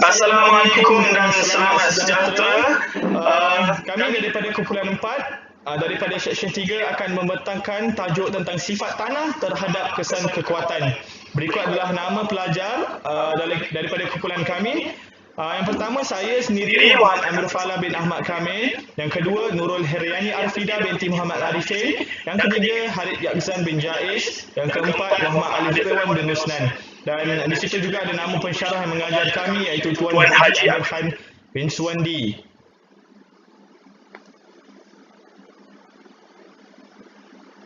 Assalamualaikum dan selamat sejahtera. Kami daripada kumpulan 4 daripada Seksyen 3 akan membentangkan tajuk tentang sifat tanah terhadap kesan kekuatan. Berikut adalah nama pelajar daripada kumpulan kami. Yang pertama, saya sendiri, Muhammad Amir Fala bin Ahmad Kamil. Yang kedua, Nurul Heriani Arfida binti Muhammad Arifin. Yang ketiga, Harid Yakzan bin Jaish. Yang keempat, Muhammad Alif Rewan bin Nusnan. Dan di situ juga ada nama pensyarah yang mengajar kami, iaitu Tuan Haji Amir Khan bin Suwandi.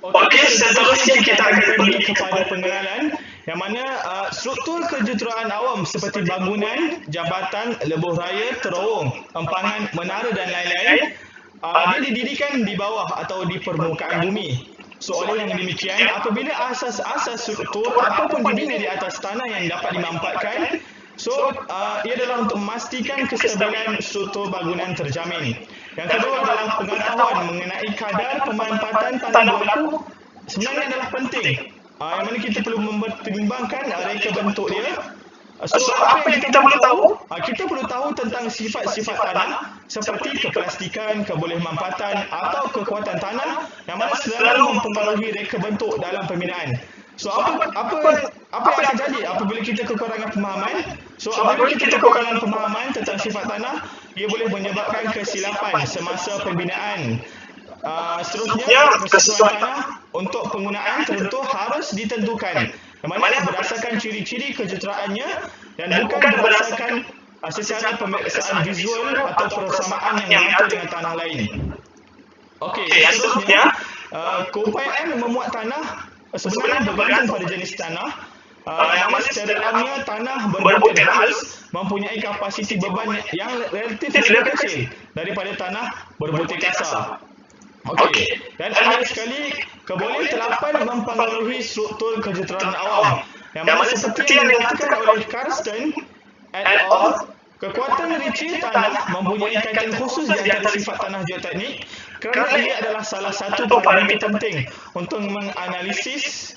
Okey, seterusnya kita akan pergi kepada pengenalan yang mana struktur kejuruteraan awam seperti bangunan, jabatan, lebuh raya, terowong, empangan, menara dan lain-lain dia didirikan di bawah atau di permukaan bumi. So, oleh yang demikian, apabila asas-asas struktur ataupun dibina di atas tanah yang dapat dimanfaatkan, ia adalah untuk memastikan kestabilan struktur bangunan terjamin. Yang kedua adalah pengetahuan mengenai kadar pemanfaatan tanah berlaku sebenarnya adalah penting. Yang mana kita perlu mempertimbangkan reka bentuk dia. Apa yang kita perlu tahu? Kita perlu tahu tentang sifat-sifat tanah seperti keplastikan, kebolehmanfaatan atau kekuatan tanah yang mana selalu mempengaruhi reka bentuk dalam pembinaan. Apa yang akan jadi apabila kita kekurangan pemahaman? Apabila kita kekurangan pemahaman tentang sifat tanah, ia boleh menyebabkan kesilapan semasa pembinaan. Seterusnya, kesesuaian tanah untuk penggunaan tertentu harus ditentukan, yang mana berdasarkan ciri-ciri kejuruteraannya dan bukan berdasarkan secara pemeriksaan visual atau persamaan yang nyata dengan tanah lain. Okey, seterusnya, keupayaan memuat tanah sebenarnya bergantung pada jenis tanah. Yang mana secara alamiah tanah berbutir halus mempunyai kapasiti beban yang relatif lebih kecil daripada tanah berbutir kasar. Okey, dan akhir sekali, kebolehan telapan mempengaruhi struktur kejuruteraan awam. Yang mana seperti yang dikatakan oleh Karsten et al., kekuatan ritchie tanah mempunyai kaitan khusus di antara sifat tanah geoteknik kerana ia adalah salah satu parameter penting untuk menganalisis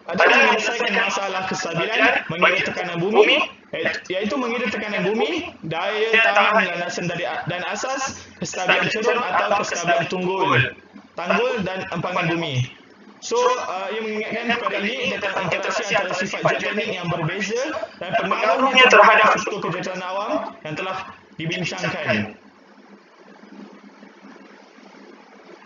dan menyelesaikan masalah kestabilan mengira tekanan bumi, iaitu mengira tekanan bumi, daya tahan landasan dan asas, kestabilan cerun atau kestabilan tanggul dan empangan bumi. Ia mengingatkan kepada ini tentang interaksi antara sifat geoteknik yang berbeza dan pengaruhnya terhadap struktur kejuruteraan awam yang telah dibincangkan.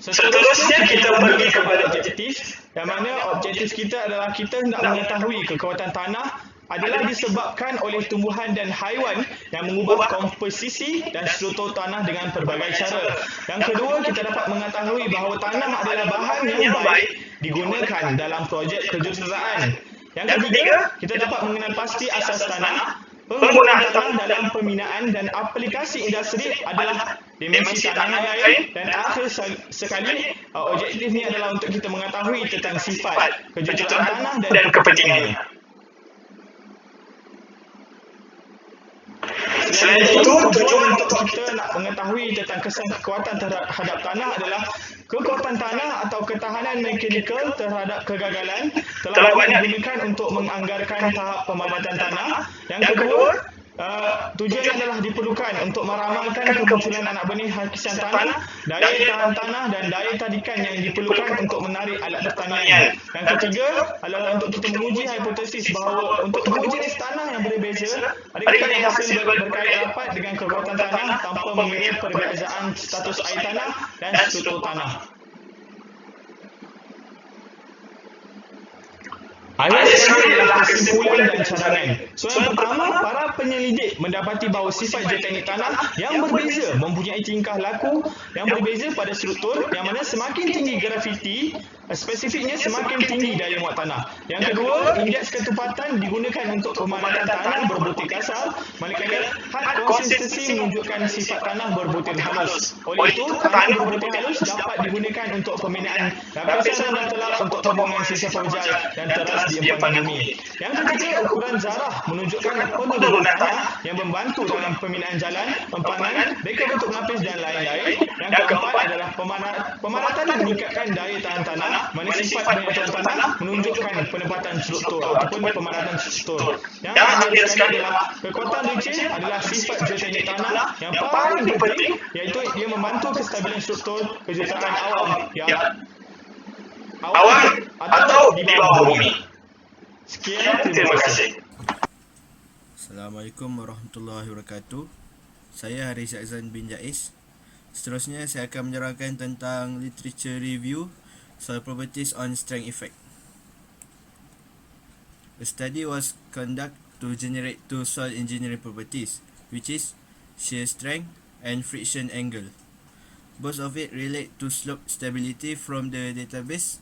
Seterusnya kita pergi kepada objektif, yang mana objektif kita adalah kita hendak mengetahui kekuatan tanah adalah disebabkan oleh tumbuhan dan haiwan yang mengubah komposisi dan struktur tanah dengan pelbagai cara. Yang kedua, kita dapat mengetahui bahawa tanah adalah bahan yang baik digunakan dalam projek kejuruteraan. Yang ketiga, kita dapat mengenal pasti asas tanah, penggunaan tanah dalam pembinaan dan aplikasi industri adalah dimensi tanah yang lain, dan akhir sekali objektifnya adalah untuk kita mengetahui tentang sifat kejuruteraan tanah dan kepentingannya. Selain itu, tujuan untuk kita nak mengetahui tentang kesan kekuatan terhadap tanah adalah kekuatan tanah atau ketahanan mekanikal terhadap kegagalan telah banyak digunakan untuk menganggarkan tahap pemadatan tanah. Yang kedua, tujuannya adalah diperlukan untuk meramalkan kemunculan anak benih hakisan tanah, daya tahan tanah dan daya tadikan yang diperlukan untuk menarik alat pertanian. Yang ketiga adalah untuk kita menguji hipotesis bahawa untuk dua jenis tanah yang berbeza, adakah yang hasil berkait rapat dengan kekuatan tanah tanpa mengira perbezaan status air tanah dan struktur tanah. Akhir sekali adalah kesimpulan dan cadangan. Yang pertama, para penyelidik mendapati bahawa sifat geoteknik tanah yang berbeza mempunyai tingkah laku yang berbeza pada struktur, yang mana semakin tinggi grafiti, spesifiknya semakin tinggi daya muat tanah. Yang kedua, indeks ketepatan digunakan untuk pemadatan tanah berbutir kasar, manakala had konsistensi menunjukkan sifat tanah berbutir halus. Oleh itu, tanah berbutir halus dapat digunakan untuk pembinaan lapisan dan telap untuk pembangunan sisa pemujal dan teras di empangan bumi. Yang ketiga, ukuran zarah menunjukkan penurunan tanah yang membantu dalam pembinaan jalan, empangan, reka bentuk lapis dan lain-lain. Yang keempat adalah pemadatan meningkatkan daya tahan tanah. tanah, mana sifat penyatuan tanah menunjukkan penempatan struktur ataupun pemadatan struktur. Yang akhir sekali adalah kekuatan licin adalah sifat geoteknik tanah yang paling penting, iaitu ia membantu kestabilan struktur kejuruteraan awam yang awan atau di bawah bumi. Sekian, terima kasih. Assalamualaikum warahmatullahi wabarakatuh. Saya Haris Azan bin Jais. Seterusnya saya akan menerangkan tentang literature review soil properties on strength effect. A study was conducted to generate two soil engineering properties, which is shear strength and friction angle. Both of it relate to slope stability from the database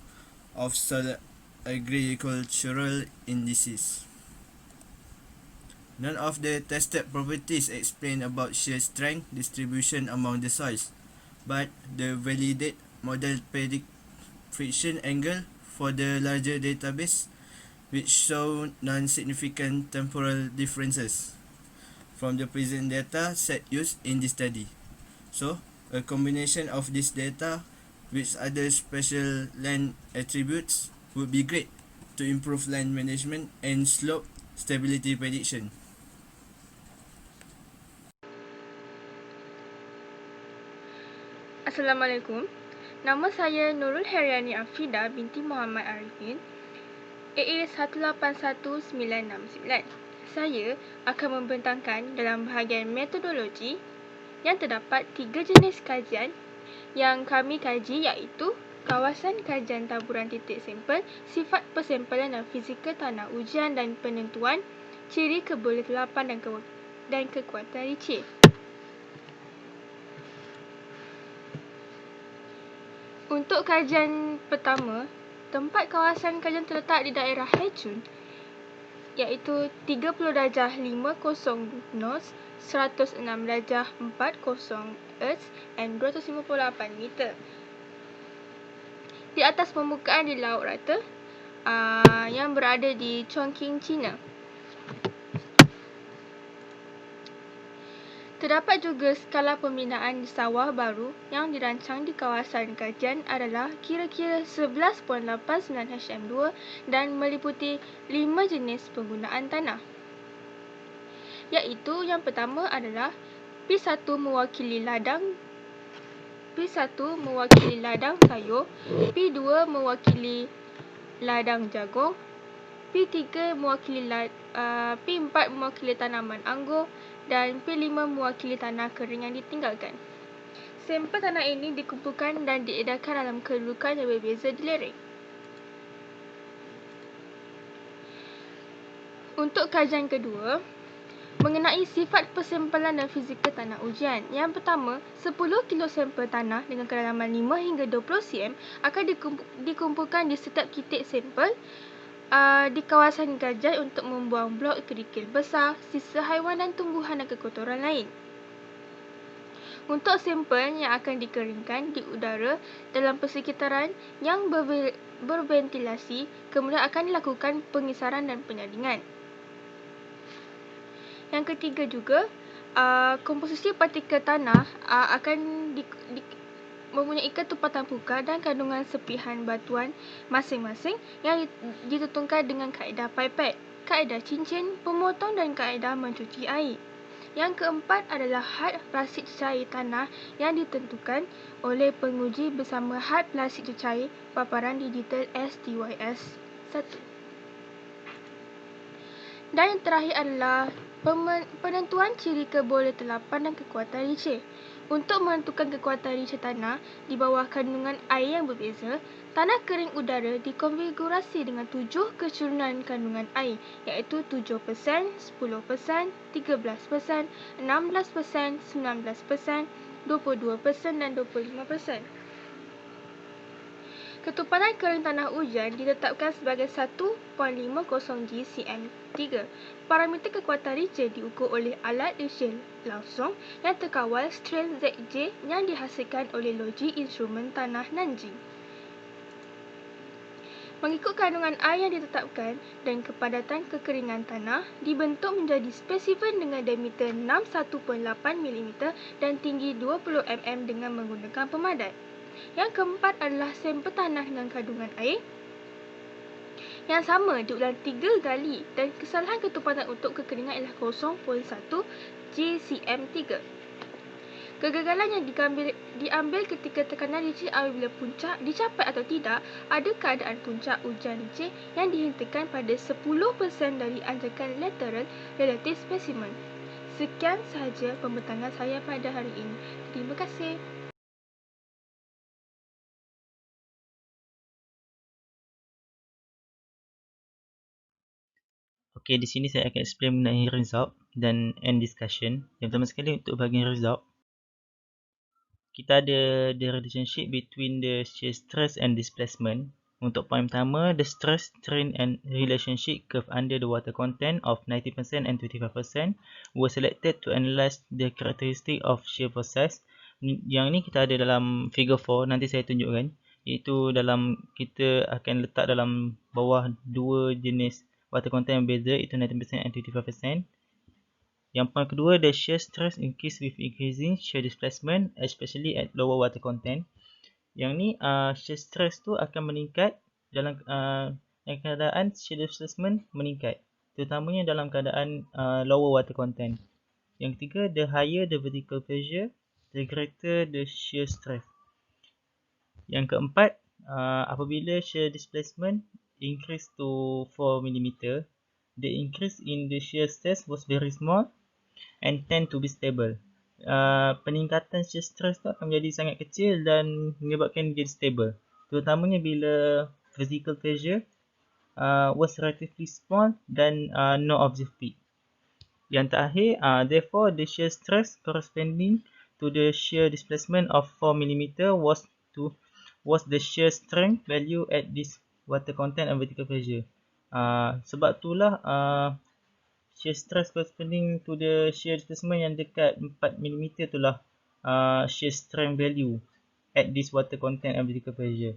of soil agricultural indices. None of the tested properties explain about shear strength distribution among the soils, but the validated model predict friction angle for the larger database, which show non-significant temporal differences from the present data set used in this study. So, a combination of this data with other special land attributes would be great to improve land management and slope stability prediction. Assalamualaikum. Nama saya Nurul Heriani Afida binti Muhammad Arifin, AA 181969. Saya akan membentangkan dalam bahagian metodologi yang terdapat 3 jenis kajian yang kami kaji, iaitu kawasan kajian taburan titik sampel, sifat persempelan dan fizikal tanah ujian dan penentuan, ciri kebolehtapan dan kekuatan licin. Untuk kajian pertama, tempat kawasan kajian terletak di daerah Hechun, iaitu 30 darjah 50 North, 106 darjah 40 Earth and 258 meter. Di atas permukaan di Laut Rata yang berada di Chongqing, China. Terdapat juga skala pembinaan sawah baru yang dirancang di kawasan kajian adalah kira-kira 11.89 HM2 dan meliputi 5 jenis penggunaan tanah. Iaitu yang pertama adalah P1 mewakili ladang sayur, P2 mewakili ladang jagung, P3 P4 mewakili tanaman anggur dan P5 mewakili tanah kering yang ditinggalkan. Sampel tanah ini dikumpulkan dan diedarkan dalam kedudukan yang berbeza di lereng. Untuk kajian kedua, mengenai sifat persempelan dan fizikal tanah ujian. Yang pertama, 10 kilo sampel tanah dengan kedalaman 5 hingga 20 cm akan dikumpulkan di setiap titik sampel di kawasan kajian untuk membuang blok kerikil besar, sisa haiwan dan tumbuhan dan kekotoran lain. Untuk sampel yang akan dikeringkan di udara dalam persekitaran yang berventilasi, kemudian akan dilakukan pengisaran dan penyaringan. Yang ketiga juga, komposisi partikel tanah akan mempunyai ketepatan puka dan kandungan serpihan batuan masing-masing yang ditentukan dengan kaedah pipet, kaedah cincin, pemotong dan kaedah mencuci air. Yang keempat adalah had plastik cecair tanah yang ditentukan oleh penguji bersama had plastik cecair paparan digital STYS 1. Dan yang terakhir adalah penentuan ciri kebolehtapan dan kekuatan licin. Untuk menentukan kekuatan licin tanah di bawah kandungan air yang berbeza, tanah kering udara dikonfigurasi dengan 7 kecurunan kandungan air, iaitu 7%, 10%, 13%, 16%, 19%, 22% dan 25%. Ketepatan kering tanah hujan ditetapkan sebagai 1.50 GCM3. Parameter kekuatan licin diukur oleh alat licin langsung yang terkawal strain ZJ yang dihasilkan oleh loji instrumen tanah Nanjing. Mengikut kandungan air yang ditetapkan dan kepadatan kekeringan tanah, dibentuk menjadi spesimen dengan diameter 61.8 mm dan tinggi 20 mm dengan menggunakan pemadat. Yang keempat adalah sampel tanah dengan kandungan air yang sama diulang 3 kali dan kesalahan ketepatan untuk kekeringan ialah 0.1 GCM3. Kegagalan yang diambil ketika tekanan licin apabila puncak dicapai atau tidak ada keadaan puncak hujan licin yang dihentikan pada 10% dari anjakan lateral relatif spesimen. Sekian sahaja pembentangan saya pada hari ini. Terima kasih. Okey, di sini saya akan explain mengenai result dan end discussion. Yang pertama sekali untuk bahagian result, kita ada the relationship between the shear stress and displacement. Untuk point pertama, the stress, strain and relationship curve under the water content of 90% and 25% were selected to analyze the characteristic of shear process. Yang ni kita ada dalam figure 4, nanti saya tunjukkan. Iaitu dalam, kita akan letak dalam bawah dua jenis water content yang beza, itu 90% and 25%. Yang point kedua, the shear stress increase with increasing shear displacement, especially at lower water content. Yang ni, shear stress tu akan meningkat dalam keadaan shear displacement meningkat, terutamanya dalam keadaan lower water content. Yang ketiga, the higher the vertical pressure, the greater the shear stress. Yang keempat, apabila shear displacement increase to 4 mm, the increase in the shear stress was very small and tend to be stable. Peningkatan shear stress tu akan menjadi sangat kecil dan menyebabkan dia stable, terutamanya bila vertical pressure was relatively small dan no observed peak. Yang terakhir, therefore the shear stress corresponding to the shear displacement of 4 mm was the shear strength value at this water content and vertical pressure. Sebab itulah shear stress corresponding to the shear displacement yang dekat 4 mm itulah shear strength value at this water content and vertical pressure.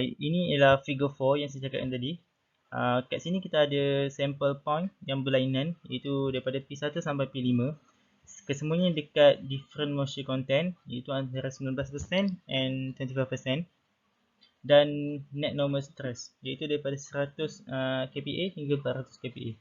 Ini ialah figure 4 yang saya cakapkan tadi. Kat sini kita ada sample point yang berlainan, iaitu daripada P1 sampai P5. Kesemuanya dekat different moisture content, iaitu antara 19% and 25%. Dan net normal stress, iaitu daripada 100 kPa hingga 400 kPa.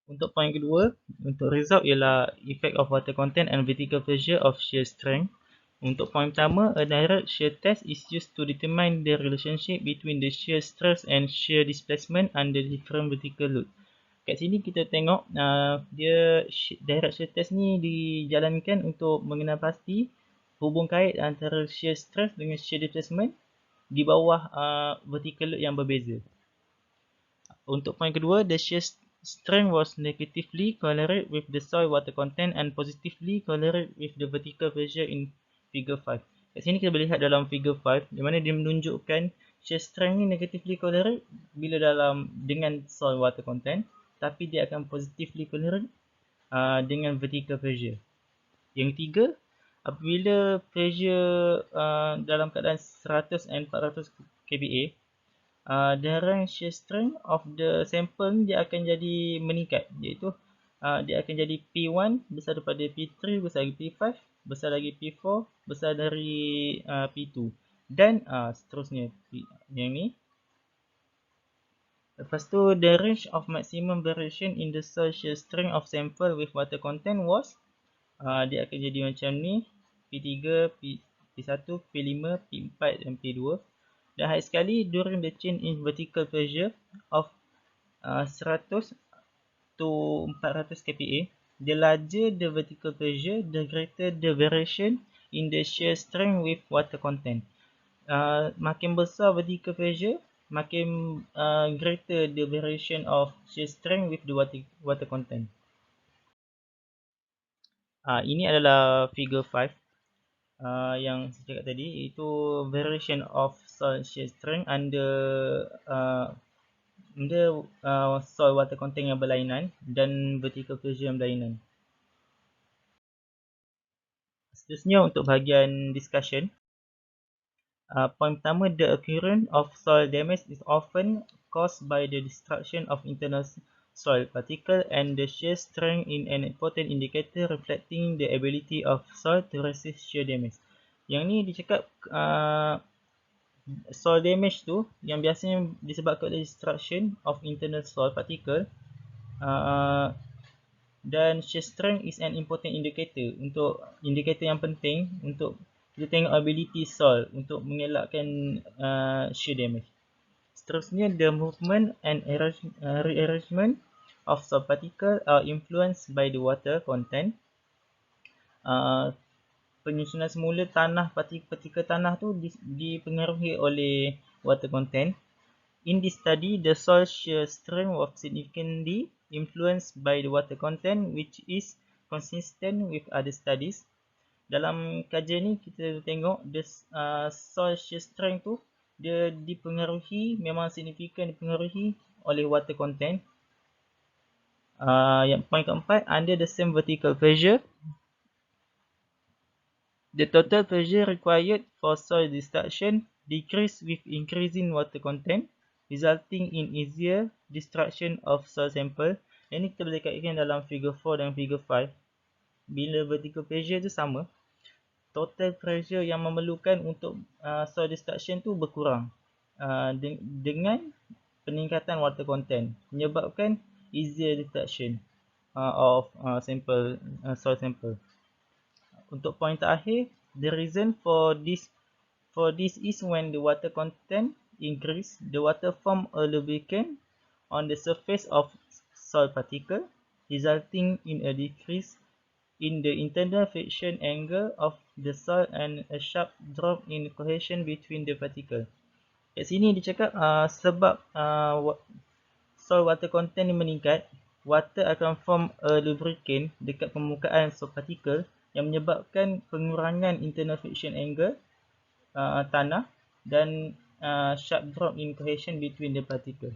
Untuk point kedua, untuk result ialah effect of water content and vertical pressure of shear strength. Untuk point pertama, a direct shear test is used to determine the relationship between the shear stress and shear displacement under different vertical load. Kat sini kita tengok dia direct shear test ni dijalankan untuk mengenal pasti hubung kait antara shear stress dengan shear displacement di bawah vertical load yang berbeza. Untuk point kedua, the shear strength was negatively correlate with the soil water content and positively correlate with the vertical pressure in figure 5. Kat sini kita boleh lihat dalam figure 5 di mana dia menunjukkan shear strength ni negatively correlate bila dengan soil water content, tapi dia akan positively correlate dengan vertical pressure. Yang ketiga, apabila pressure dalam keadaan 100 and 400 kPa, the range shear strength of the sample ni dia akan jadi meningkat, iaitu dia akan jadi P1 besar daripada P3, besar lagi P5, besar lagi P4, besar dari P2 dan seterusnya yang ni. Lepas tu, the range of maximum variation in the soil shear strength of sample with water content was, dia akan jadi macam ni, P3, P1, P5, P4 dan P2. Dan high sekali during the change in vertical pressure of 100 to 400 kPa, the larger the vertical pressure, the greater the variation in the shear strength with water content. Makin besar vertical pressure, makin greater the variation of shear strength with the water content. Ini adalah figure 5 yang saya cakap tadi, iaitu variation of soil shear strength under soil water content yang berlainan dan vertical pressure yang berlainan. Seterusnya untuk bahagian discussion. Point pertama, the occurrence of soil damage is often caused by the destruction of internal soil particle, and the shear strength is an important indicator reflecting the ability of soil to resist shear damage. Yang ni dia cakap soil damage tu yang biasanya disebabkan oleh destruction of internal soil particle, dan shear strength is an important indicator, untuk indikator yang penting untuk kita tengok ability soil untuk mengelakkan shear damage. Seterusnya, the movement and rearrangement of soil particle are influenced by the water content. Penyusunan semula tanah, partikel tanah tu dipengaruhi oleh water content. In this study, the soil shear strength was significantly influenced by the water content, which is consistent with other studies. Dalam kajian ni kita tengok the soil shear strength tu dia dipengaruhi, memang signifikan dipengaruhi oleh water content. Yang poin keempat, under the same vertical pressure, the total pressure required for soil destruction decrease with increasing water content, resulting in easier destruction of soil sample. Yang ni kita boleh kaitkan dalam figure 4 dan figure 5. Bila vertical pressure tu sama, total pressure yang memerlukan untuk soil destruction tu berkurang dengan peningkatan water content, menyebabkan easier destruction of soil sample. Untuk poin terakhir, the reason for this is when the water content increase, the water form a lubricant on the surface of soil particle, resulting in a decrease in the internal friction angle of the soil and a sharp drop in cohesion between the particle. Kat sini dia cakap sebab soil water content ni meningkat, water akan form a lubricant dekat permukaan soil particle yang menyebabkan pengurangan internal friction angle tanah dan sharp drop in cohesion between the particle.